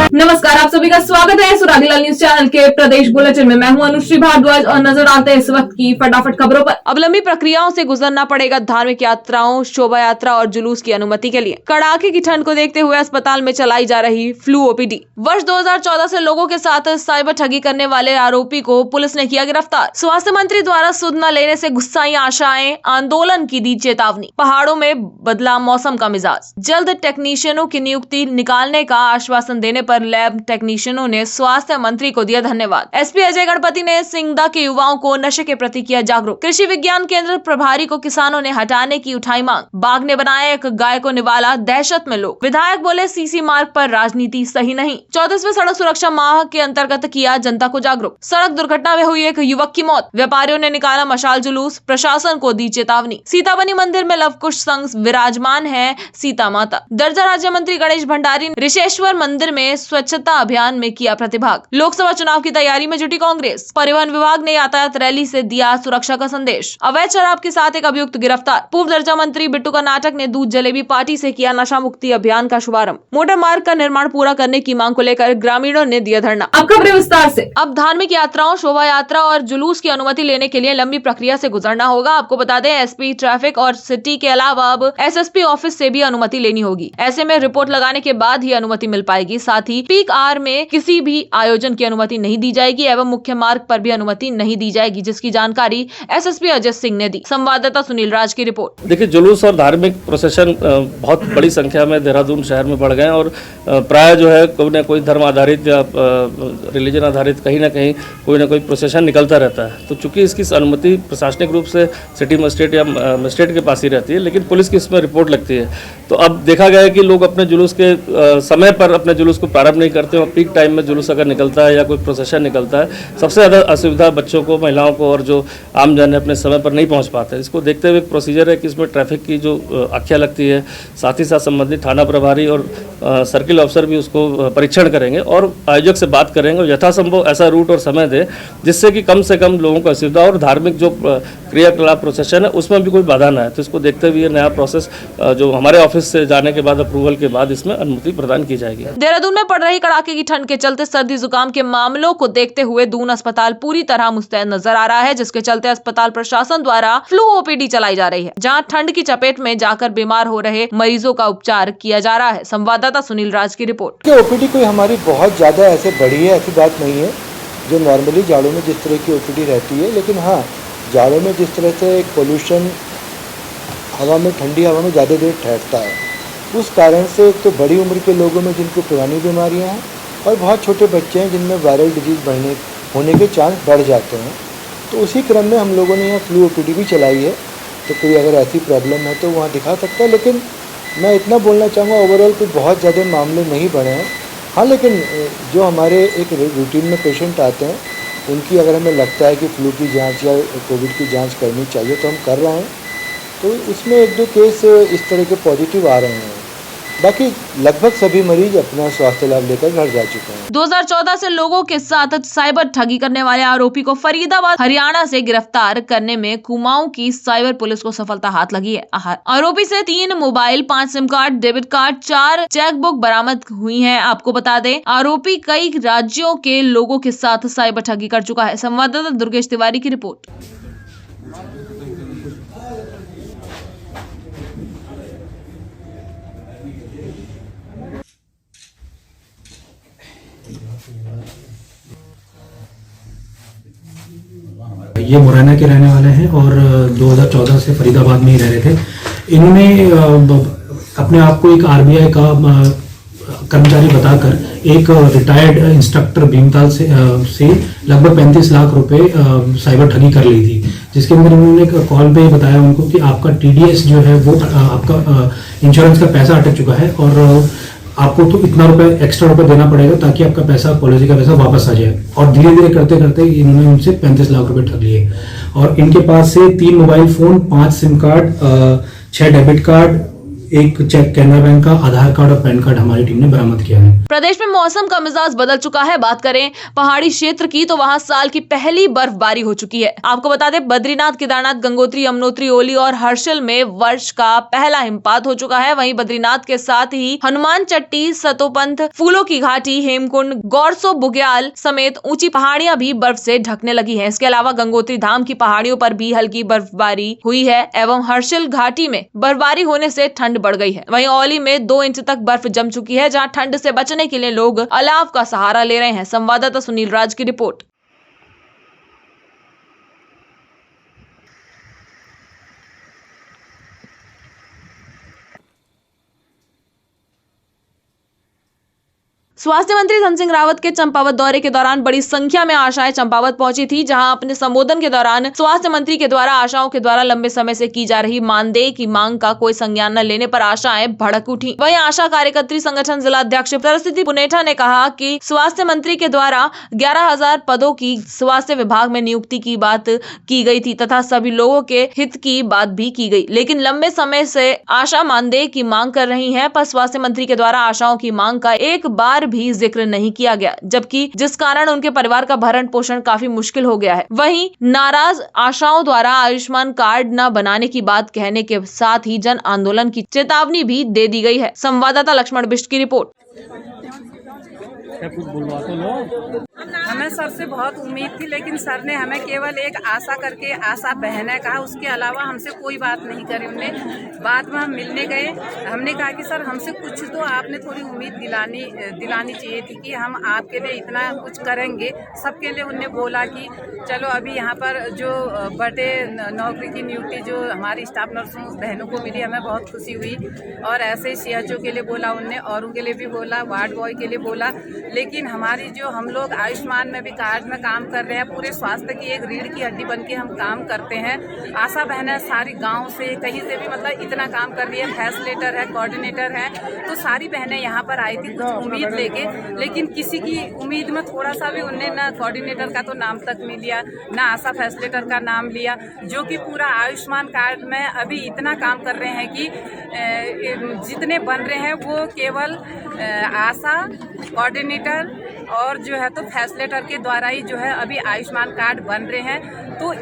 नमस्कार, आप सभी का स्वागत है सुरागीलाल न्यूज चैनल के प्रदेश बुलेटिन में। मैं हूं अनुश्री भारद्वाज और नजर आते हैं इस वक्त की फटाफट खबरों पर। अब लंबी प्रक्रियाओं से गुजरना पड़ेगा धार्मिक यात्राओं, शोभा यात्रा और जुलूस की अनुमति के लिए। कड़ाके की ठंड को देखते हुए अस्पताल में चलाई जा रही फ्लू ओपीडी। वर्ष 2014 से लोगों के साथ साइबर ठगी करने वाले आरोपी को पुलिस ने किया गिरफ्तार। स्वास्थ्य मंत्री द्वारा सुध न लेने से गुस्साई आशाएं, आंदोलन की दी चेतावनी। पहाड़ों में बदला मौसम का मिजाज। जल्द टेक्नीशियनों की नियुक्ति निकालने का आश्वासन देने पर लैब टेक्नीशियनों ने स्वास्थ्य मंत्री को दिया धन्यवाद। एसपी अजय गणपति ने सिंगदा के युवाओं को नशे के प्रति किया जागरूक। कृषि विज्ञान केंद्र प्रभारी को किसानों ने हटाने की उठाई मांग। बाघ ने बनाया एक गाय को निवाला, दहशत में लोग। विधायक बोले सीसी मार्ग पर राजनीति सही नहीं। 34वें सड़क सुरक्षा माह के अंतर्गत किया जनता को जागरूक। सड़क दुर्घटना में हुई एक युवक की मौत। व्यापारियों ने निकाला मशाल जुलूस, प्रशासन को दी चेतावनी। सीताबनी मंदिर में लवकुश संग विराजमान है सीता माता। दर्जा राज्य मंत्री गणेश भंडारी ने ऋषेश्वर मंदिर में स्वच्छता अभियान में किया प्रतिभाग। लोकसभा चुनाव की तैयारी में जुटी कांग्रेस। परिवहन विभाग ने यातायात रैली से दिया सुरक्षा का संदेश। अवैध शराब के साथ एक अभियुक्त गिरफ्तार। पूर्व दर्जा मंत्री बिट्टू कर्नाटक ने दूध जलेबी पार्टी से किया नशा मुक्ति अभियान का शुभारंभ। मोटर मार्ग का निर्माण पूरा करने की मांग को लेकर ग्रामीणों ने दिया धरना। अब खबरें विस्तार से। अब धार्मिक यात्राओं, शोभा यात्रा और जुलूस की अनुमति लेने के लिए लंबी प्रक्रिया से गुजरना होगा। आपको बता दें, एसपी ट्रैफिक और सिटी के अलावा अब एसएसपी ऑफिस से भी अनुमति लेनी होगी। ऐसे में रिपोर्ट लगाने के बाद ही अनुमति मिल पाएगी। साथ ही पीक आवर में किसी भी आयोजन की अनुमति नहीं दी जाएगी एवं मुख्य मार्ग पर भी अनुमति नहीं दी जाएगी, जिसकी जानकारी एसएसपी अजय सिंह ने दी। संवाददाता सुनील राज की रिपोर्ट। देखिए, जुलूस और धार्मिक प्रोसेशन बहुत बड़ी संख्या में देहरादून शहर में बढ़ गए और प्राय जो है कोई ना कोई धर्म आधारित या रिलीजन आधारित कहीं ना कहीं कोई ना कोई प्रोसेशन निकलता रहता है। तो चूंकि इसकी अनुमति प्रशासनिक रूप से सिटी मजिस्ट्रेट या मजिस्ट्रेट के पास ही रहती है, लेकिन पुलिस की इसमें रिपोर्ट लगती है। तो अब देखा गया है कि लोग अपने जुलूस के समय पर अपने जुलूस को प्रारंभ नहीं करते और पीक टाइम में जुलूस अगर निकलता है या कोई प्रोसेशन निकलता है, सबसे ज़्यादा असुविधा बच्चों को, महिलाओं को और जो आम जन है अपने समय पर नहीं पहुंच पाते। इसको देखते हुए एक प्रोसीजर है कि इसमें ट्रैफिक की जो आख्या लगती है, साथ ही साथ संबंधित थाना प्रभारी और सर्किल अफसर भी उसको परीक्षण करेंगे और आयोजक से बात करेंगे और यथासंभव ऐसा रूट और समय दे जिससे कि कम से कम लोगों को असुविधा और धार्मिक जो क्रियाकलाप प्रोसेशन है उसमें भी कोई बाधा ना है। तो इसको देखते हुए नया प्रोसेस जो हमारे ऑफिस से जाने के बाद अप्रूवल के बाद इसमें अनुमति प्रदान की जाएगी। देहरादून में पड़ रही कड़ाके की ठंड के चलते सर्दी जुकाम के मामलों को देखते हुए दून अस्पताल पूरी तरह मुस्तैद नजर आ रहा है, जिसके चलते अस्पताल प्रशासन द्वारा फ्लू ओपीडी चलाई जा रही है, जहां ठंड की चपेट में जाकर बीमार हो रहे मरीजों का उपचार किया जा रहा है। संवाददाता सुनील राज की रिपोर्ट। ओपीडी कोई हमारी बहुत ज्यादा ऐसे बढ़ी है, ऐसी बात नहीं है जो नॉर्मली जाड़ों में जिस तरह की ओपीडी रहती है। लेकिन हाँ, जाड़ों में जिस तरह से पोल्यूशन हवा में, ठंडी हवा में ज़्यादा देर ठहरता है, उस कारण से तो बड़ी उम्र के लोगों में जिनको पुरानी बीमारियां हैं और बहुत छोटे बच्चे हैं जिनमें वायरल डिजीज़ होने के चांस बढ़ जाते हैं। तो उसी क्रम में हम लोगों ने यहाँ फ्लू ओपीडी भी चलाई है। तो कोई अगर ऐसी प्रॉब्लम है तो वहाँ दिखा सकता है। लेकिन मैं इतना बोलना चाहूँगा, ओवरऑल कोई बहुत ज़्यादा मामले नहीं बढ़े हैं। हाँ, लेकिन जो हमारे एक रूटीन में पेशेंट आते हैं उनकी अगर हमें लगता है कि फ्लू की जांच या कोविड की जांच करनी चाहिए तो हम कर रहे हैं। तो उसमें एक दो केस इस तरह के पॉजिटिव आ रहे हैं। बाकी लगभग सभी मरीज अपना स्वास्थ्य लाभ लेकर घर जा चुके हैं। 2014 से लोगों के साथ साइबर ठगी करने वाले आरोपी को फरीदाबाद हरियाणा से गिरफ्तार करने में कुमाऊं की साइबर पुलिस को सफलता हाथ लगी है। आरोपी से 3 mobile, 5 SIM card, debit card, 4 chequebook बरामद हुई है। आपको बता दें, आरोपी कई राज्यों के लोगों के साथ साइबर ठगी कर चुका है। संवाददाता दुर्गेश तिवारी की रिपोर्ट। ये मुरैना के रहने वाले हैं और 2014 से फरीदाबाद में ही रह रहे थे। इन्होंने अपने आप को एक आरबीआई का कर्मचारी बताकर एक रिटायर्ड इंस्ट्रक्टर भीमताल से लगभग 35 लाख रुपए साइबर ठगी कर ली थी, जिसके अंदर उन्होंने कॉल पे बताया उनको कि आपका टीडीएस जो है वो आपका इंश्योरेंस का पैसा अटक चुका है और आपको तो इतना एक्स्ट्रा रुपए देना पड़ेगा ताकि आपका पैसा, पॉलिसी का पैसा वापस आ जाए। और धीरे धीरे करते करते इन्होंने उनसे 35 लाख रुपए ठग लिए और इनके पास से 3 mobile phone, 5 SIM card, 6 debit card, एक चेक कैनरा बैंक का, आधार कार्ड और पैन कार्ड हमारी टीम ने बरामद किया है। प्रदेश में मौसम का मिजाज बदल चुका है। बात करें पहाड़ी क्षेत्र की तो वहां साल की पहली बर्फबारी हो चुकी है। आपको बता दें, बद्रीनाथ, केदारनाथ, गंगोत्री, यमुनोत्री, ओली और हर्षिल में वर्ष का पहला हिमपात हो चुका है। वहीं बद्रीनाथ के साथ ही हनुमान चट्टी, सतोपंथ, फूलों की घाटी, हेमकुंड, गौरसो, बुग्याल समेत ऊंची पहाड़ियां भी बर्फ से ढकने लगी हैं। इसके अलावा गंगोत्री धाम की पहाड़ियों पर भी हल्की बर्फबारी हुई है एवं हर्षिल घाटी में बर्फबारी होने से ठंड बढ़ गई है। वहीं औली में 2 इंच तक बर्फ जम चुकी है, जहां ठंड से बचने के लिए लोग अलाव का सहारा ले रहे हैं। संवाददाता सुनील राज की रिपोर्ट। स्वास्थ्य मंत्री धन सिंह रावत के चंपावत दौरे के दौरान बड़ी संख्या में आशाएं चंपावत पहुंची थी, जहां अपने संबोधन के दौरान स्वास्थ्य मंत्री के द्वारा आशाओं के द्वारा लंबे समय से की जा रही मानदेय की मांग का कोई संज्ञान न लेने पर आशाएं भड़क उठी। वहीं आशा कार्यकर्त्री संगठन जिला अध्यक्ष सरस्वती पुनेठा ने कहा कि स्वास्थ्य मंत्री के द्वारा 11,000 पदों की स्वास्थ्य विभाग में नियुक्ति की बात की गई थी तथा सभी लोगों के हित की बात भी की गई, लेकिन लंबे समय से आशा मानदेय की मांग कर रही है, पर स्वास्थ्य मंत्री के द्वारा आशाओं की मांग का एक बार भी जिक्र नहीं किया गया, जबकि जिस कारण उनके परिवार का भरण पोषण काफी मुश्किल हो गया है। वहीं नाराज आशाओं द्वारा आयुष्मान कार्ड न बनाने की बात कहने के साथ ही जन आंदोलन की चेतावनी भी दे दी गई है। संवाददाता लक्ष्मण बिष्ट की रिपोर्ट। हमें सर से बहुत उम्मीद थी, लेकिन सर ने हमें केवल एक आशा करके आशा बहना कहा, उसके अलावा हमसे कोई बात नहीं करी। उनने बाद में हम मिलने गए, हमने कहा कि सर हमसे कुछ तो आपने थोड़ी उम्मीद दिलानी चाहिए थी कि हम आपके लिए इतना कुछ करेंगे। सबके लिए उनने बोला कि चलो अभी यहाँ पर जो बड़े नौकरी की नियुक्ति जो हमारी स्टाफ नर्सों बहनों को मिली, हमें बहुत खुशी हुई। और ऐसे ही CHO के लिए बोला उनने, औरों के लिए भी बोला, वार्ड बॉय के लिए बोला। लेकिन हमारी जो हम लोग आयुष्मान में भी कार्ड में काम कर रहे हैं, पूरे स्वास्थ्य की एक रीढ़ की हड्डी बन के हम काम करते हैं। आशा बहनें सारी गांव से कहीं से भी मतलब इतना काम कर रही है, फैसिलिटेटर है, कोऑर्डिनेटर है, तो सारी बहनें यहाँ पर आई थी कुछ उम्मीद लेके, लेकिन किसी की उम्मीद में थोड़ा सा भी उनने ना कोऑर्डिनेटर का तो नाम तक नहीं लिया, ना आशा फैसिलिटेटर का नाम लिया, जो कि पूरा आयुष्मान कार्ड में अभी इतना काम कर रहे हैं कि जितने बन रहे हैं वो केवल आशा, कोऑर्डिनेटर और जो है तो फैसिलिटेटर के द्वारा ही जो है अभी आयुष्मान कार्ड बन रहे हैं। तो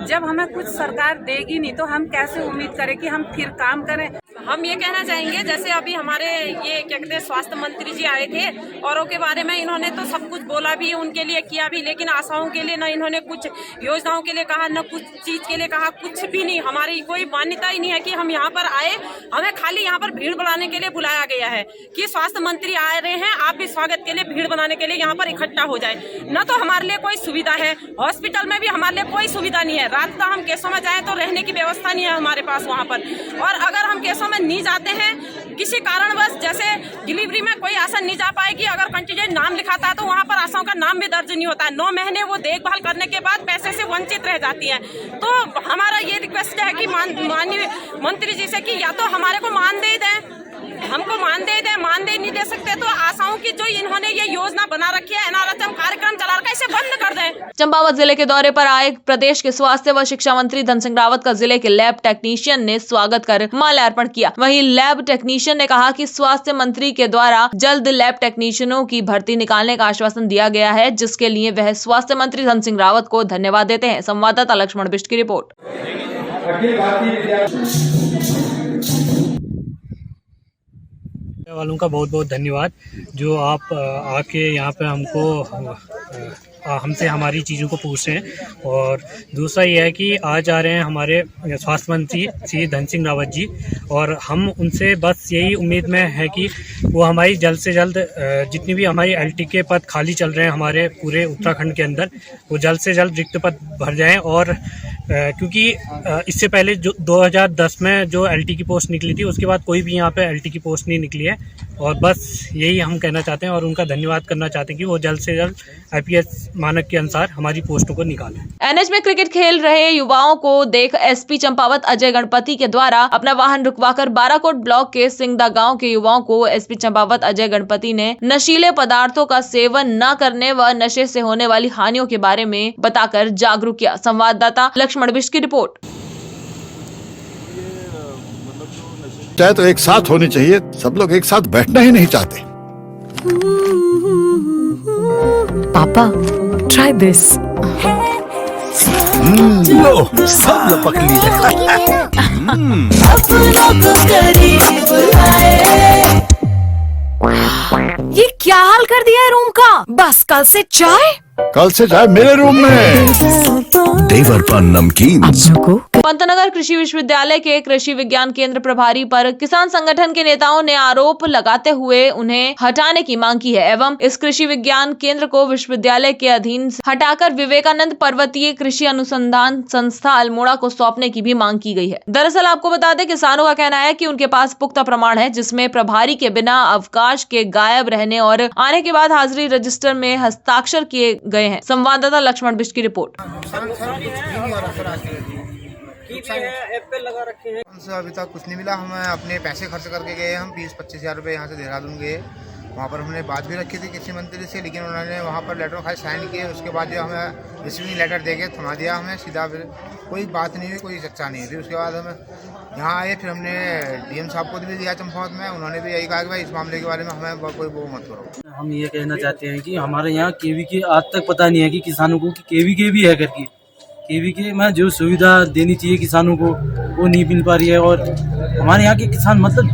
जब हमें कुछ सरकार देगी नहीं तो हम कैसे उम्मीद करें कि हम फिर काम करें। हम ये कहना चाहेंगे, जैसे अभी हमारे ये क्या कहते हैं स्वास्थ्य मंत्री जी आए थे, औरों के बारे में इन्होंने तो सब कुछ बोला भी, उनके लिए किया भी, लेकिन आशाओं के लिए न इन्होंने कुछ योजनाओं के लिए कहा, न कुछ चीज के लिए कहा, कुछ भी नहीं। हमारी कोई मान्यता ही नहीं है कि हम यहाँ पर आए, हमें खाली यहाँ पर भीड़ बनाने के लिए बुलाया गया है कि स्वास्थ्य मंत्री आ रहे हैं, आप भी स्वागत के लिए भीड़ बनाने के लिए यहाँ पर इकट्ठा हो जाए। न तो हमारे लिए कोई सुविधा है, हॉस्पिटल में भी हमारे लिए कोई सुविधा नहीं है। रात का हम केसों में जाए तो रहने की व्यवस्था नहीं है हमारे पास वहाँ पर, और अगर हम केसों में नहीं जाते हैं किसी कारणवश, जैसे डिलीवरी में कोई आशा नहीं जा पाएगी, अगर कंटीजेंट नाम लिखाता है तो वहाँ पर आशाओं का नाम भी दर्ज नहीं होता है। 9 महीने वो देखभाल करने के बाद पैसे से वंचित रह जाती है। तो हमारा ये रिक्वेस्ट है कि माननीय मंत्री जी से कि या तो हमारे को मानदेय दें, हमको मानदेय नहीं दे सकते तो आशाओं की जो इन्होंने ये योजना बना रखी है, NRHM कार्यक्रम चला रखा है, इसे बंद कर दें। चंपावत जिले के दौरे पर आए प्रदेश के स्वास्थ्य व शिक्षा मंत्री धन सिंह रावत का जिले के लैब टेक्नीशियन ने स्वागत कर माल्यार्पण किया। वहीं लैब टेक्नीशियन ने कहा कि स्वास्थ्य मंत्री के द्वारा जल्द लैब टेक्नीशियनों की भर्ती निकालने का आश्वासन दिया गया है, जिसके लिए वह स्वास्थ्य मंत्री धन सिंह रावत को धन्यवाद देते हैं। संवाददाता लक्ष्मण बिष्ट की रिपोर्ट। वालों का बहुत बहुत धन्यवाद, जो आप आके यहाँ पे हमसे हमारी चीज़ों को पूछ रहे हैं। और दूसरा ये है कि आज आ रहे हैं हमारे स्वास्थ्य मंत्री श्री धन सिंह रावत जी, और हम उनसे बस यही उम्मीद में है कि वो हमारी जल्द से जल्द जितनी भी हमारी LT के पद खाली चल रहे हैं हमारे पूरे उत्तराखंड के अंदर, वो जल्द से जल्द रिक्त पद भर जाएं। और क्योंकि इससे पहले जो 2010 में जो LT की पोस्ट निकली थी, उसके बाद कोई भी यहाँ पे LT की पोस्ट नहीं निकली है। और बस यही हम कहना चाहते हैं और उनका धन्यवाद करना चाहते हैं कि वो जल्द से जल्द IPS मानक के अनुसार हमारी पोस्टों को निकालें। NH में क्रिकेट खेल रहे युवाओं को देख SP चंपावत अजय गणपति के द्वारा अपना वाहन रुकवाकर बाराकोट ब्लॉक के सिंगदा गांव के युवाओं को SP चंपावत अजय गणपति ने नशीले पदार्थों का सेवन न करने व नशे से होने वाली हानियों के बारे में बताकर जागरूक किया। संवाददाता लक्ष्मण बिष्ट की रिपोर्ट। मतलब जो नशे की चाय तो एक साथ होनी चाहिए, सब लोग एक साथ बैठना ही नहीं चाहते। पापा, try this. लो, सब लपक लिए। ये क्या हाल कर दिया है रूम का? बस कल से चाय। कल से चाय मेरे रूम में। देवर पान नमकीन। पंतनगर कृषि विश्वविद्यालय के कृषि विज्ञान केंद्र प्रभारी पर किसान संगठन के नेताओं ने आरोप लगाते हुए उन्हें हटाने की मांग की है एवं इस कृषि विज्ञान केंद्र को विश्वविद्यालय के अधीन हटाकर विवेकानंद पर्वतीय कृषि अनुसंधान संस्था अल्मोड़ा को सौंपने की भी मांग की गई है। दरअसल आपको बता दें, किसानों का कहना है कि उनके पास पुख्ता प्रमाण है जिसमें प्रभारी के बिना अवकाश के गायब रहने और आने के बाद हाजिरी रजिस्टर में हस्ताक्षर किए गए हैं। संवाददाता लक्ष्मण बिष्ट की रिपोर्ट। हमसे अभी तक कुछ नहीं मिला। हमें अपने पैसे खर्च करके गए, हम 20-25 हज़ार रुपये यहाँ से देहरादून गए। वहाँ पर हमने बात भी रखी थी कृषि मंत्री से, लेकिन उन्होंने वहाँ पर लेटर खाली साइन किए। उसके बाद जो हमें रिसीविंग लेटर दे के थमा दिया हमें सीधा, फिर कोई बात नहीं हुई, कोई चर्चा नहीं हुई। उसके बाद हमें यहाँ आए, फिर हमने DM साहब को भी दिया चंपावत में। उन्होंने भी यही कहा कि भाई इस मामले के बारे में हमें कोई वो मत करो। हम ये कहना चाहते हैं कि हमारे यहाँ KVK आज तक पता नहीं है कि किसानों को कि KVK भी है करके। KVK में जो सुविधा देनी चाहिए किसानों को वो नहीं मिल पा रही है। और हमारे यहाँ के किसान मतलब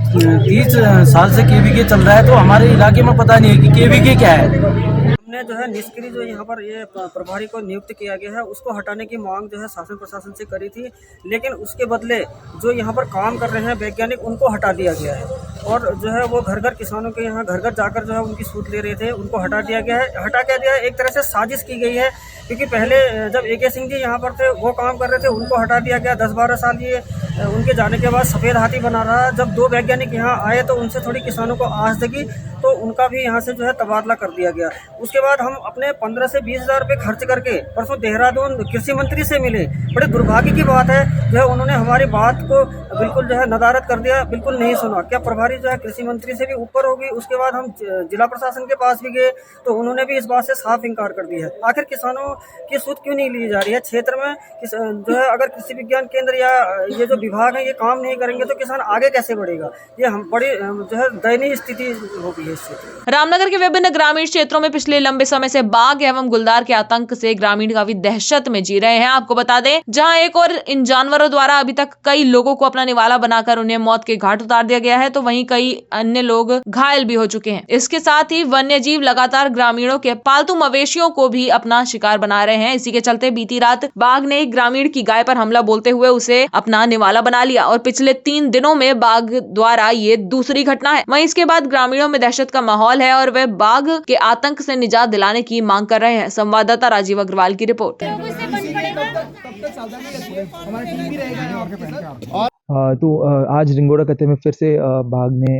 30 साल से KVK चल रहा है, तो हमारे इलाके में पता नहीं है कि KVK क्या है। हमने जो है निष्क्रिय जो यहाँ पर ये प्रभारी को नियुक्त किया गया है उसको हटाने की मांग जो है शासन प्रशासन से करी थी, लेकिन उसके बदले जो यहाँ पर काम कर रहे हैं वैज्ञानिक उनको हटा दिया गया है। और जो है वो घर घर किसानों के यहाँ घर घर जाकर जो है उनकी सूद ले रहे थे, उनको हटा दिया गया है। हटा क्या दिया है, एक तरह से साजिश की गई है, क्योंकि पहले जब AK सिंह जी यहाँ पर थे वो काम कर रहे थे, उनको हटा दिया गया। 10-12 साल ये उनके जाने के बाद सफ़ेद हाथी बना रहा। जब 2 वैज्ञानिक यहाँ आए तो उनसे थोड़ी किसानों को आस जगी, तो उनका भी यहाँ से जो है तबादला कर दिया गया। उसके बाद हम अपने 15 से 20 हज़ार रुपये खर्च करके परसों देहरादून कृषि मंत्री से मिले। बड़े दुर्भाग्य की बात है जो है उन्होंने हमारी बात को बिल्कुल जो है नदारद कर दिया, बिल्कुल नहीं सुना। क्या प्रभारी जो है कृषि मंत्री से भी ऊपर होगी? उसके बाद हम जिला प्रशासन के पास भी गए तो उन्होंने भी इस बात से साफ इनकार कर दिया है। आखिर किसानों की सूद क्यों नहीं ली जा रही है क्षेत्र में? जो है अगर कृषि विज्ञान केंद्र या ये जो विभाग है ये काम नहीं करेंगे तो किसान आगे कैसे बढ़ेगा? ये हम बड़ी जो है दयनीय स्थिति होगी इस क्षेत्र। रामनगर के विभिन्न ग्रामीण क्षेत्रों में पिछले लंबे समय से बाघ एवं गुलदार के आतंक से ग्रामीण काफी दहशत में जी रहे हैं। आपको बता दें, जहां एक और इन जानवरों द्वारा अभी तक कई लोगों को अपना निवाला बनाकर उन्हें मौत के घाट उतार दिया गया है, तो वहीं कई अन्य लोग घायल भी हो चुके हैं। इसके साथ ही वन्य जीव लगातार ग्रामीणों के पालतू मवेशियों को भी अपना शिकार बना रहे हैं। इसी के चलते बीती रात बाघ ने एक ग्रामीण की गाय पर हमला बोलते हुए उसे अपना निवाला बना लिया और पिछले 3 दिनों में बाघ द्वारा ये दूसरी घटना है। वहीं इसके बाद ग्रामीणों में दहशत का माहौल है और वे बाघ के आतंक से निजात दिलाने की मांग कर रहे हैं। संवाददाता राजीव अग्रवाल की रिपोर्ट। तो आज रिंगोड़ा कत्ते में फिर से बाघ ने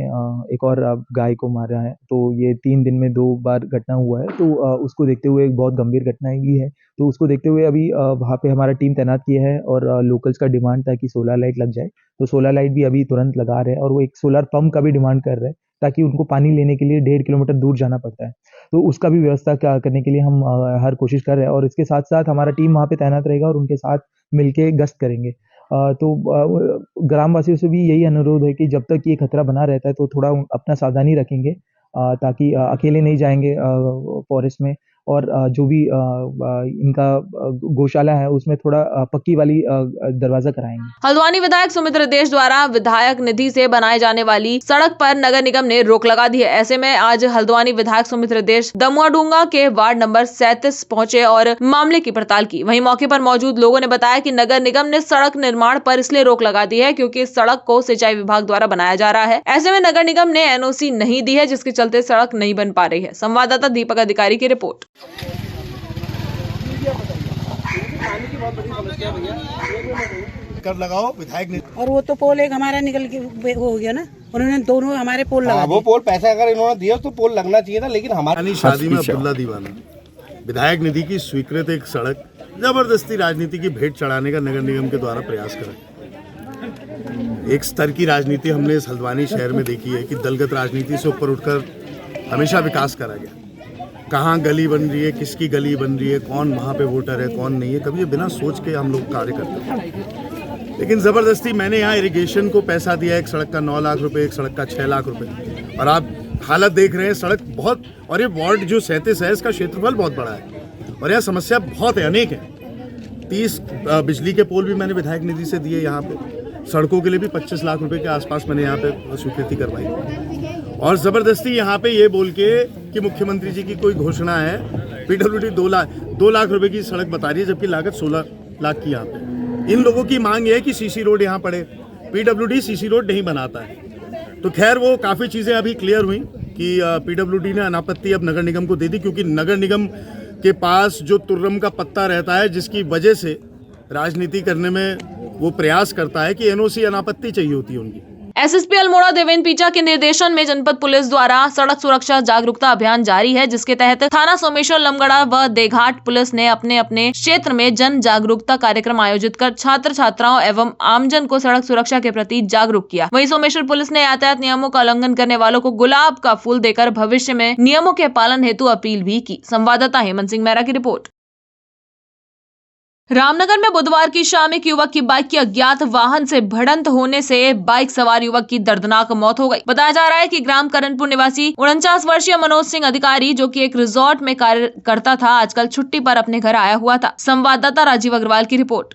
एक और गाय को मारा है। तो ये 3 दिन में 2 बार घटना हुआ है। तो उसको देखते हुए एक बहुत गंभीर घटना भी है। तो उसको देखते हुए अभी वहाँ पे हमारा टीम तैनात किया है और लोकल्स का डिमांड था कि सोलर लाइट लग जाए, तो सोलर लाइट भी अभी तुरंत लगा रहे हैं। और वो एक सोलर पंप का भी डिमांड कर रहे हैं ताकि उनको पानी लेने के लिए 1.5 किलोमीटर दूर जाना पड़ता है, तो उसका भी व्यवस्था करने के लिए हम हर कोशिश कर रहे हैं। और इसके साथ साथ हमारा टीम वहाँ पे तैनात रहेगा और उनके साथ मिलके गश्त करेंगे। तो ग्रामवासियों से भी यही अनुरोध है कि जब तक ये खतरा बना रहता है तो थोड़ा अपना सावधानी रखेंगे, ताकि अकेले नहीं जाएंगे फॉरेस्ट में। और जो भी इनका गौशाला है उसमें थोड़ा पक्की वाली दरवाजा कराएंगे। हल्द्वानी विधायक सुमित्र देश द्वारा विधायक निधि से बनाए जाने वाली सड़क पर नगर निगम ने रोक लगा दी है। ऐसे में आज हल्द्वानी विधायक सुमित्र देश दमुआडूंगा के वार्ड नंबर 37 पहुंचे और मामले की पड़ताल की। वहीं मौके पर मौजूद लोगों ने बताया कि नगर निगम ने सड़क निर्माण पर इसलिए रोक लगा दी है क्योंकि इस सड़क को सिंचाई विभाग द्वारा बनाया जा रहा है। ऐसे में नगर निगम ने NOC नहीं दी है, जिसके चलते सड़क नहीं बन पा रही है। संवाददाता दीपक अधिकारी की रिपोर्ट। कर लगाओ विधायक ने, और वो तो पोल एक हमारा निकल के वो हो गया ना, उन्होंने दोनों हमारे पोल लगा वो पोल पैसा अगर इन्होंने दिया तो पोल लगना चाहिए था, लेकिन हमारी शादी में अब्दुल्ला दीवाना विधायक निधि की स्वीकृत एक सड़क जबरदस्ती राजनीति की भेंट चढ़ाने का नगर निगम के द्वारा प्रयास करा। एक स्तर की राजनीति हमने इस हल्द्वानी शहर में देखी है कि दलगत राजनीति से ऊपर उठकर हमेशा विकास करा गया। कहाँ गली बन रही है, किसकी गली बन रही है, कौन वहाँ पे वोटर है, कौन नहीं है, कभी ये बिना सोच के हम लोग कार्य करते हैं। लेकिन ज़बरदस्ती मैंने यहाँ इरिगेशन को पैसा दिया, एक सड़क का 9 लाख रुपए, एक सड़क का 6 लाख रुपए, और आप हालत देख रहे हैं सड़क बहुत, और ये वार्ड जो 37 है इसका क्षेत्रफल बहुत बड़ा है और यहाँ समस्या बहुत है, अनेक है। 30 बिजली के पोल भी मैंने विधायक निधि से दिए, यहाँ पे सड़कों के लिए भी 25 लाख रुपए के आसपास मैंने यहाँ पे स्वीकृति करवाई, और ज़बरदस्ती यहाँ पे ये बोल के कि मुख्यमंत्री जी की कोई घोषणा है, PWD 2 लाख रुपए की सड़क बता रही है जबकि लागत 16 लाख की यहाँ पे। इन लोगों की मांग है कि CC रोड यहाँ पड़े, PWD CC रोड नहीं बनाता है। तो खैर वो काफ़ी चीज़ें अभी क्लियर हुई कि PWD ने अनापत्ति अब नगर निगम को दे दी, क्योंकि नगर निगम के पास जो तुर्रम का पत्ता रहता है जिसकी वजह से राजनीति करने में वो प्रयास करता है कि NOC अनापत्ति चाहिए होती है उनकी। एसएसपी अल्मोड़ा देवेंद्र पीचा के निर्देशन में जनपद पुलिस द्वारा सड़क सुरक्षा जागरूकता अभियान जारी है, जिसके तहत थाना सोमेश्वर, लमगड़ा व देघाट पुलिस ने अपने अपने क्षेत्र में जन जागरूकता कार्यक्रम आयोजित कर छात्र छात्राओं एवं आमजन को सड़क सुरक्षा के प्रति जागरूक किया। वहीं सोमेश्वर पुलिस ने यातायात नियमों का उल्लंघन करने वालों को गुलाब का फूल देकर भविष्य में नियमों के पालन हेतु अपील भी की। संवाददाता हेमंत सिंह मेहरा की रिपोर्ट। रामनगर में बुधवार की शाम एक युवक की बाइक की अज्ञात वाहन से भिड़ंत होने से बाइक सवार युवक की दर्दनाक मौत हो गई। बताया जा रहा है कि ग्राम करणपुर निवासी 49 वर्षीय मनोज सिंह अधिकारी, जो कि एक रिजॉर्ट में कार्य करता था, आजकल छुट्टी पर अपने घर आया हुआ था। संवाददाता राजीव अग्रवाल की रिपोर्ट।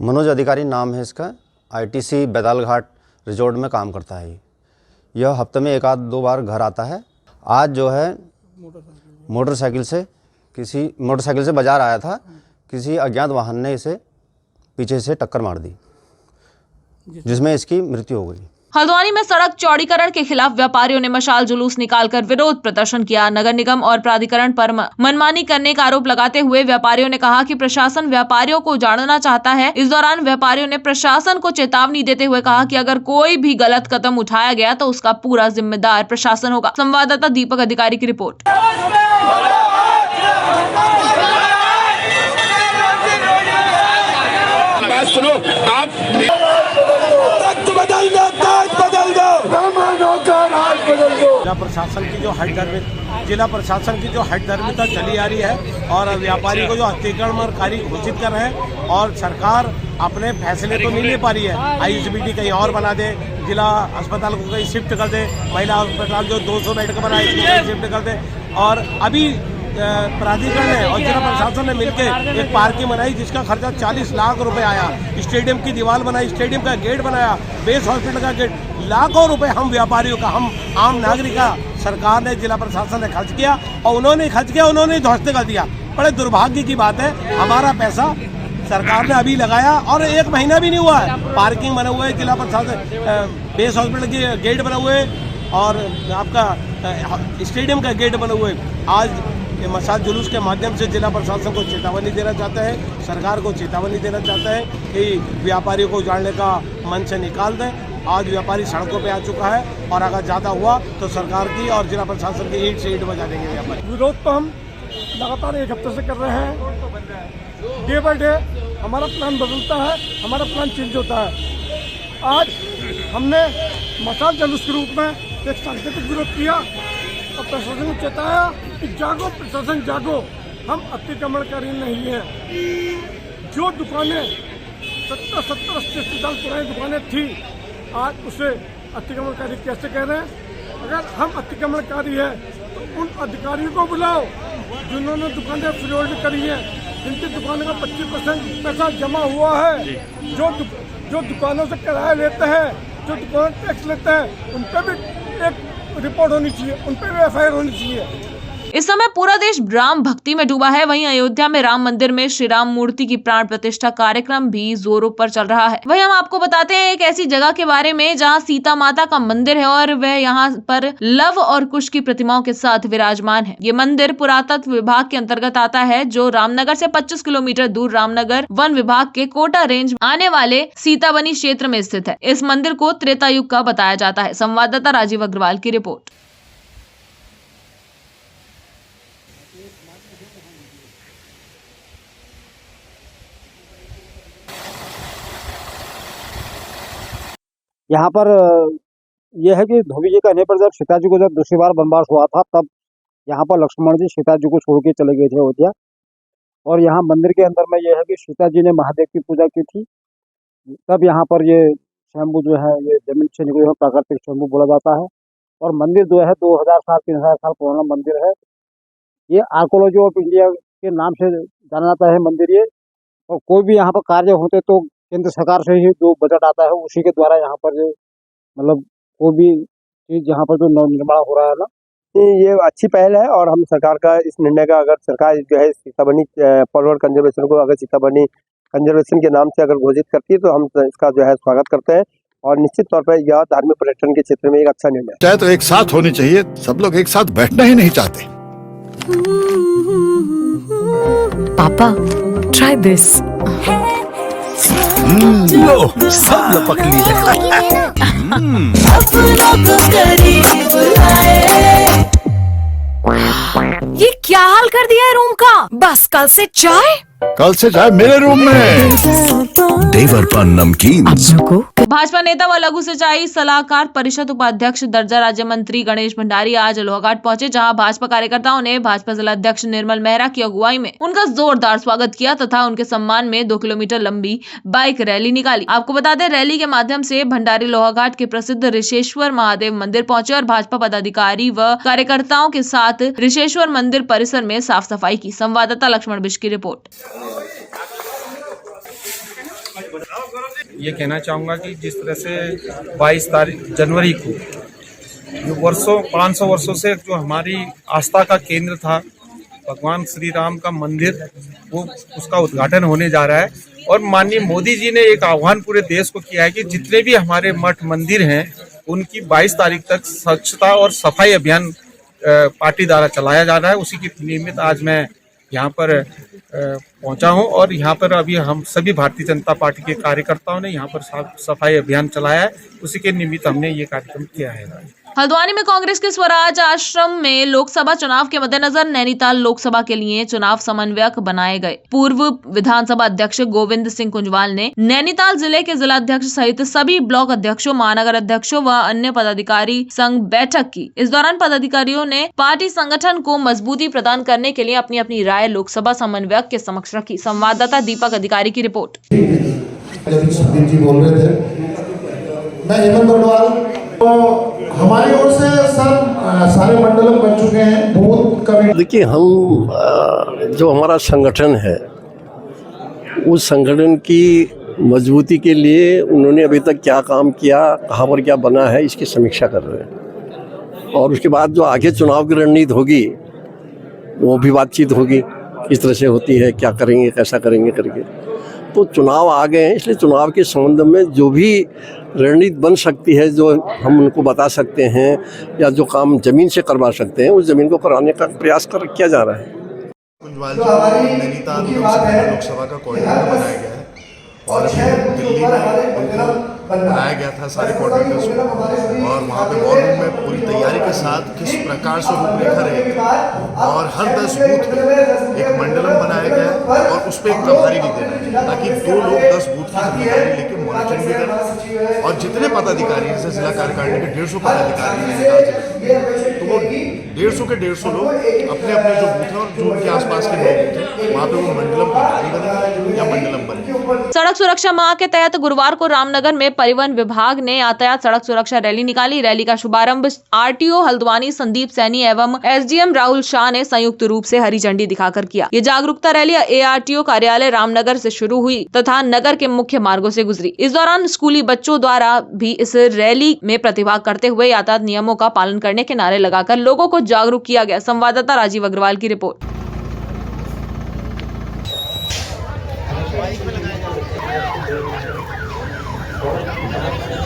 मनोज अधिकारी नाम है इसका, ITC बैतालघाट रिजॉर्ट में काम करता है। यह हफ्ते में 1-2 बार घर आता है। आज जो है मोटरसाइकिल से बाजार आया था, किसी अज्ञात वाहन ने इसे पीछे से टक्कर मार दी, जिसमें इसकी मृत्यु हो गई। हल्द्वानी में सड़क चौड़ीकरण के खिलाफ व्यापारियों ने मशाल जुलूस निकालकर विरोध प्रदर्शन किया। नगर निगम और प्राधिकरण पर मनमानी करने का आरोप लगाते हुए व्यापारियों ने कहा कि प्रशासन व्यापारियों को उजाड़ना चाहता है। इस दौरान व्यापारियों ने प्रशासन को चेतावनी देते हुए कहा कि अगर कोई भी गलत कदम उठाया गया तो उसका पूरा जिम्मेदार प्रशासन होगा। संवाददाता दीपक अधिकारी की रिपोर्ट। सुनो आप जिला प्रशासन की जो हठधर्मिता चली आ रही है और व्यापारी को जो अतिक्रमणकारी घोषित कर रहे हैं, और सरकार अपने फैसले तो नहीं ले पा रही है। ISBT कहीं और बना दे, जिला अस्पताल को कहीं शिफ्ट कर दे, महिला अस्पताल जो 200 बेड का बना है इसको कहीं शिफ्ट कर दे, और अभी प्राधिकरण ने और जिला प्रशासन ने मिलकर एक पार्किंग बनाई जिसका खर्चा 40 लाख रुपए आया। स्टेडियम की दीवार बनाई, स्टेडियम का गेट बनाया, बेस हॉस्पिटल का गेट, लाखों रुपए हम व्यापारियों का, हम आम नागरिक का सरकार ने, जिला प्रशासन ने खर्च किया, और उन्होंने ध्वस्त कर दिया। बड़े दुर्भाग्य की बात है, हमारा पैसा सरकार ने अभी लगाया और 1 महीना भी नहीं हुआ है। पार्किंग बने हुए, जिला प्रशासन बेस हॉस्पिटल के गेट बने हुए और आपका स्टेडियम का गेट बने हुए। आज ये मशाल जुलूस के माध्यम से जिला प्रशासन को चेतावनी देना चाहता है, सरकार को चेतावनी देना चाहता है कि व्यापारियों को उजाड़ने का मन से निकाल दें। आज व्यापारी सड़कों पे आ चुका है और अगर ज़्यादा हुआ तो सरकार की और जिला प्रशासन की ईंट से ईंट बजा देंगे व्यापारी। विरोध तो हम लगातार 1 हफ्ते से कर रहे हैं। डे बाय डे हमारा प्लान बदलता है, हमारा प्लान चेंज होता है। आज हमने मशाल जुलूस के रूप में एक सांकेतिक विरोध किया और प्रशासन को चेताया कि जागो प्रशासन जागो, हम अतिक्रमणकारी नहीं हैं। जो दुकानें 70-80 साल पुरानी दुकानें थी, आज उसे अतिक्रमणकारी कैसे कह रहे हैं? अगर हम अतिक्रमणकारी हैं तो उन अधिकारियों को बुलाओ जिन्होंने दुकानें फ्री होल्ड करी हैं, जिनकी दुकानों का 25% पैसा जमा हुआ है, जो दुकानों से किराया लेते हैं, जो दुकान टैक्स लेते हैं, उन पर भी एक रिपोर्ट होनी चाहिए, उन पर भी FIR होनी चाहिए। इस समय पूरा देश राम भक्ति में डूबा है। वहीं अयोध्या में राम मंदिर में श्री राम मूर्ति की प्राण प्रतिष्ठा कार्यक्रम भी जोरों पर चल रहा है। वहीं हम आपको बताते हैं एक ऐसी जगह के बारे में जहां सीता माता का मंदिर है और वह यहां पर लव और कुश की प्रतिमाओं के साथ विराजमान है। ये मंदिर पुरातत्व विभाग के अंतर्गत आता है, जो रामनगर से 25 किलोमीटर दूर रामनगर वन विभाग के कोटा रेंज आने वाले सीताबनी क्षेत्र में स्थित है। इस मंदिर को त्रेता युग का बताया जाता है। संवाददाता राजीव अग्रवाल की रिपोर्ट। यहाँ पर यह है कि धोबी जी कहने पर जब सीता जी को जब दूसरी बार वनवास हुआ था, तब यहाँ पर लक्ष्मण जी सीता जी को छोड़ के चले गए थे अयोध्या, और यहाँ मंदिर के अंदर में ये है कि सीता जी ने महादेव की पूजा की थी, तब यहाँ पर ये शंभू जो है ये जमीन से निकले हुए प्राकृतिक शंभू बोला जाता है। और मंदिर जो है 2000 साल 3000 साल पुराना मंदिर है। ये आर्कोलॉजी ऑफ इंडिया के नाम से जाना जाता है मंदिर ये। और कोई भी यहाँ पर कार्य होते तो केंद्र सरकार से ही जो बजट आता है उसी के द्वारा यहाँ पर जो मतलब कोई भी चीज़ यहाँ पर जो नवनिर्माण हो रहा है ना, ये अच्छी पहल है। और हम सरकार का इस निर्णय का, अगर सरकार जो है सीताबनी पर्वत कंजर्वेशन को अगर सीताबनी कंजर्वेशन के नाम से अगर घोषित करती है तो हम इसका जो है स्वागत करते हैं। और निश्चित तौर पर यह धार्मिक पर्यटन के क्षेत्र में एक अच्छा निर्णय है। चाहे तो एक साथ होनी चाहिए, सब लोग एक साथ बैठना ही नहीं चाहते। पापा ट्राई दिस। लो सब लपक लिए। ये क्या हाल कर दिया है रूम का? बस कल से चाय मेरे रूम में। देवर पान नमकीन। भाजपा नेता व लघु सिंचाई सलाहकार परिषद उपाध्यक्ष दर्जा राज्य मंत्री गणेश भंडारी आज लोहाघाट पहुंचे, जहां भाजपा कार्यकर्ताओं ने भाजपा जिला अध्यक्ष निर्मल मेहरा की अगुवाई में उनका जोरदार स्वागत किया तथा उनके सम्मान में 2 किलोमीटर लंबी बाइक रैली निकाली। आपको बता दें, रैली के माध्यम से भंडारी लोहाघाट के प्रसिद्ध ऋषेश्वर महादेव मंदिर पहुंचे और भाजपा पदाधिकारी व कार्यकर्ताओं के साथ ऋषेश्वर मंदिर परिसर में साफ सफाई की। संवाददाता लक्ष्मण बिष्ट की रिपोर्ट। ये कहना चाहूँगा कि जिस तरह से 22 जनवरी को जो 500 वर्षों से जो हमारी आस्था का केंद्र था भगवान श्री राम का मंदिर, वो उसका उद्घाटन होने जा रहा है। और माननीय मोदी जी ने एक आह्वान पूरे देश को किया है कि जितने भी हमारे मठ मंदिर हैं उनकी 22 तारीख तक स्वच्छता और सफाई अभियान पार्टी द्वारा चलाया जा रहा है। उसी के निमित्त आज मैं यहाँ पर पहुंचा हूं और यहाँ पर अभी हम सभी भारतीय जनता पार्टी के कार्यकर्ताओं ने यहाँ पर साफ सफाई अभियान चलाया है। उसी के निमित्त हमने ये कार्यक्रम किया है। हल्द्वानी में कांग्रेस के स्वराज आश्रम में लोकसभा चुनाव के मद्देनजर नैनीताल लोकसभा के लिए चुनाव समन्वयक बनाए गए। पूर्व विधानसभा अध्यक्ष गोविंद सिंह कुंजवाल ने नैनीताल जिले के जिलाध्यक्ष सहित सभी ब्लॉक अध्यक्षों, महानगर अध्यक्षों व अन्य पदाधिकारी संग बैठक की। इस दौरान पदाधिकारियों ने पार्टी संगठन को मजबूती प्रदान करने के लिए अपनी अपनी राय लोकसभा समन्वयक के समक्ष रखी। संवाददाता दीपक अधिकारी की रिपोर्ट। हमारी ओर से सर सारे मंडलम बन चुके हैं। बहुत कभी देखिए, हम जो हमारा संगठन है उस संगठन की मजबूती के लिए उन्होंने अभी तक क्या काम किया, कहाँ पर क्या बना है, इसकी समीक्षा कर रहे हैं। और उसके बाद जो आगे चुनाव की रणनीति होगी वो भी बातचीत होगी, किस तरह से होती है, क्या करेंगे, कैसा करेंगे करके। तो चुनाव आ गए हैं, इसलिए चुनाव के संबंध में जो भी रणनीति बन सकती है, जो हम उनको बता सकते हैं या जो काम ज़मीन से करवा सकते हैं, उस ज़मीन को कराने का प्रयास किया जा रहा है। कुंजवाल जी नैनीताल लोकसभा का कोऑर्डिनेटर बनाया गया है और दिल्ली में बनाया गया था सारे कोऑर्डिनेटर्स को, और वहाँ पे वॉर रूम में पूरी तैयारी के साथ किस प्रकार से रूपरेखा रहेगी और हर 10 बूथ में एक मंडलम बनाया गया और उस पर एक प्रभारी भी देना है, ताकि 2 लोग 10 बूथ की जिम्मेदारी लेके मॉनिटरिंग भी करें। और जितने पदाधिकारी जैसे जिला कार्यकारिणी के 150 पदाधिकारी हैं, तो वो 150 के 150 लोग अपने अपने जो बूथ हैं और जो उनके आसपास के लोग हैं वहाँ पे वो मंडलम प्रभारी बने या मंडलम बने। सड़क सुरक्षा माह के तहत गुरुवार को रामनगर में परिवहन विभाग ने यातायात सड़क सुरक्षा रैली निकाली। रैली का शुभारंभ आरटीओ हल्द्वानी संदीप सैनी एवं एसडीएम राहुल शाह ने संयुक्त रूप से हरी झंडी दिखाकर किया। ये जागरूकता रैली एआरटीओ कार्यालय रामनगर से शुरू हुई तथा नगर के मुख्य मार्गों से गुजरी। इस दौरान स्कूली बच्चों द्वारा भी इस रैली में प्रतिभाग करते हुए यातायात नियमों का पालन करने के नारे लगाकर लोगों को जागरूक किया गया। संवाददाता राजीव अग्रवाल की रिपोर्ट।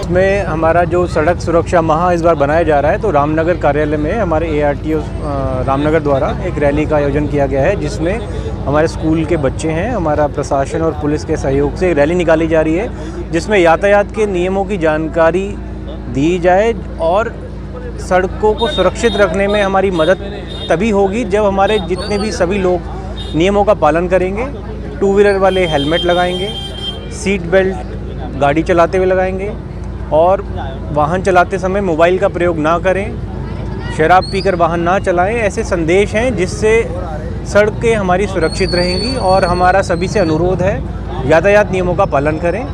में हमारा जो सड़क सुरक्षा माह इस बार बनाया जा रहा है, तो रामनगर कार्यालय में हमारे एआरटीओ रामनगर द्वारा एक रैली का आयोजन किया गया है, जिसमें हमारे स्कूल के बच्चे हैं, हमारा प्रशासन और पुलिस के सहयोग से रैली निकाली जा रही है, जिसमें यातायात के नियमों की जानकारी दी जाए और सड़कों को सुरक्षित रखने में हमारी मदद तभी होगी जब हमारे जितने भी सभी लोग नियमों का पालन करेंगे। 2 व्हीलर वाले हेलमेट लगाएंगे, सीट बेल्ट गाड़ी चलाते हुए लगाएंगे और वाहन चलाते समय मोबाइल का प्रयोग ना करें, शराब पीकर वाहन ना चलाएं। ऐसे संदेश हैं जिससे सड़कें हमारी सुरक्षित रहेंगी। और हमारा सभी से अनुरोध है, यातायात नियमों का पालन करें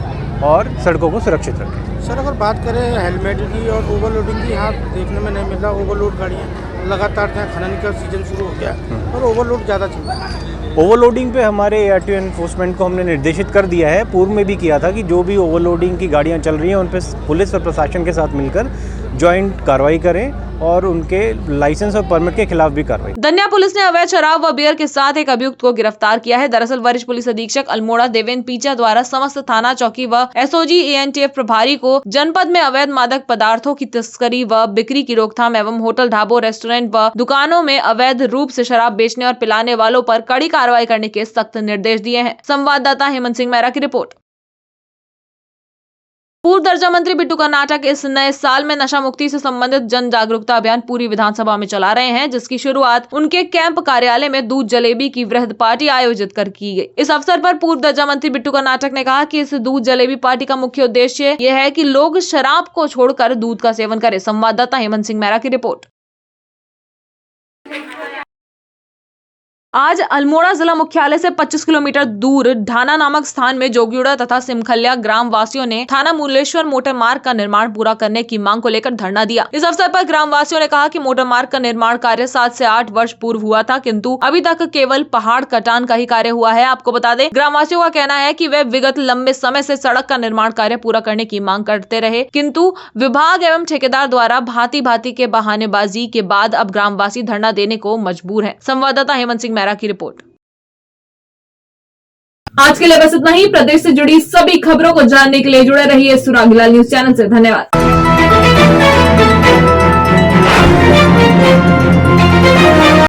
और सड़कों को सुरक्षित रखें। सर अगर बात करें हेलमेट की और ओवरलोडिंग की, यहाँ देखने में नहीं मिल रहा। ओवरलोड गाड़ियाँ लगातार यहाँ खनन का सीजन शुरू हो गया और ओवरलोड ज़्यादा चल रहा है। ओवरलोडिंग पे हमारे ARTO एनफोर्समेंट को हमने निर्देशित कर दिया है, पूर्व में भी किया था कि जो भी ओवरलोडिंग की गाड़ियाँ चल रही हैं उन पर पुलिस और प्रशासन के साथ मिलकर जॉइंट कार्रवाई करें और उनके लाइसेंस और परमिट के खिलाफ भी कार्रवाई। धन्या पुलिस ने अवैध शराब व बियर के साथ एक अभियुक्त को गिरफ्तार किया है। दरअसल वरिष्ठ पुलिस अधीक्षक अल्मोड़ा देवेंद्र पीचा द्वारा समस्त थाना चौकी व SOG ANTF प्रभारी को जनपद में अवैध मादक पदार्थों की तस्करी व बिक्री की रोकथाम एवं होटल, ढाबों, रेस्टोरेंट व दुकानों में अवैध रूप से शराब बेचने और पिलाने वालों पर कड़ी कार्रवाई करने के सख्त निर्देश दिए हैं। संवाददाता हेमंत सिंह मेहरा की रिपोर्ट। पूर्व दर्जा मंत्री बिट्टू कर्नाटक इस नए साल में नशा मुक्ति से संबंधित जन जागरूकता अभियान पूरी विधानसभा में चला रहे हैं, जिसकी शुरुआत उनके कैंप कार्यालय में दूध जलेबी की वृहद पार्टी आयोजित कर की गई। इस अवसर पर पूर्व दर्जा मंत्री बिट्टू कर्नाटक ने कहा कि इस दूध जलेबी पार्टी का मुख्य उद्देश्य यह है कि लोग शराब को छोड़कर दूध का सेवन करें। संवाददाता हेमंत सिंह मेहरा की रिपोर्ट। आज अल्मोड़ा जिला मुख्यालय से 25 किलोमीटर दूर ढाना नामक स्थान में जोगियोड़ा तथा सिमखलिया ग्राम वासियों ने थाना मूलेश्वर मोटर मार्ग का निर्माण पूरा करने की मांग को लेकर धरना दिया। इस अवसर पर ग्राम वासियों ने कहा कि मोटर मार्ग का निर्माण कार्य 7 से 8 वर्ष पूर्व हुआ था, किंतु अभी तक केवल पहाड़ कटान का ही कार्य हुआ है। आपको बता दें, ग्राम वासियों का कहना है कि वे विगत लंबे समय से सड़क का निर्माण कार्य पूरा करने की मांग करते रहे, किंतु विभाग एवं ठेकेदार द्वारा भांति भांति के बहानेबाजी के बाद अब ग्रामवासी धरना देने को मजबूर है। संवाददाता हेमंत सिंह मेहरा की रिपोर्ट। आज के लिए बस इतना ही। प्रदेश से जुड़ी सभी खबरों को जानने के लिए जुड़े रहिए सुरागीलाल न्यूज चैनल से। धन्यवाद।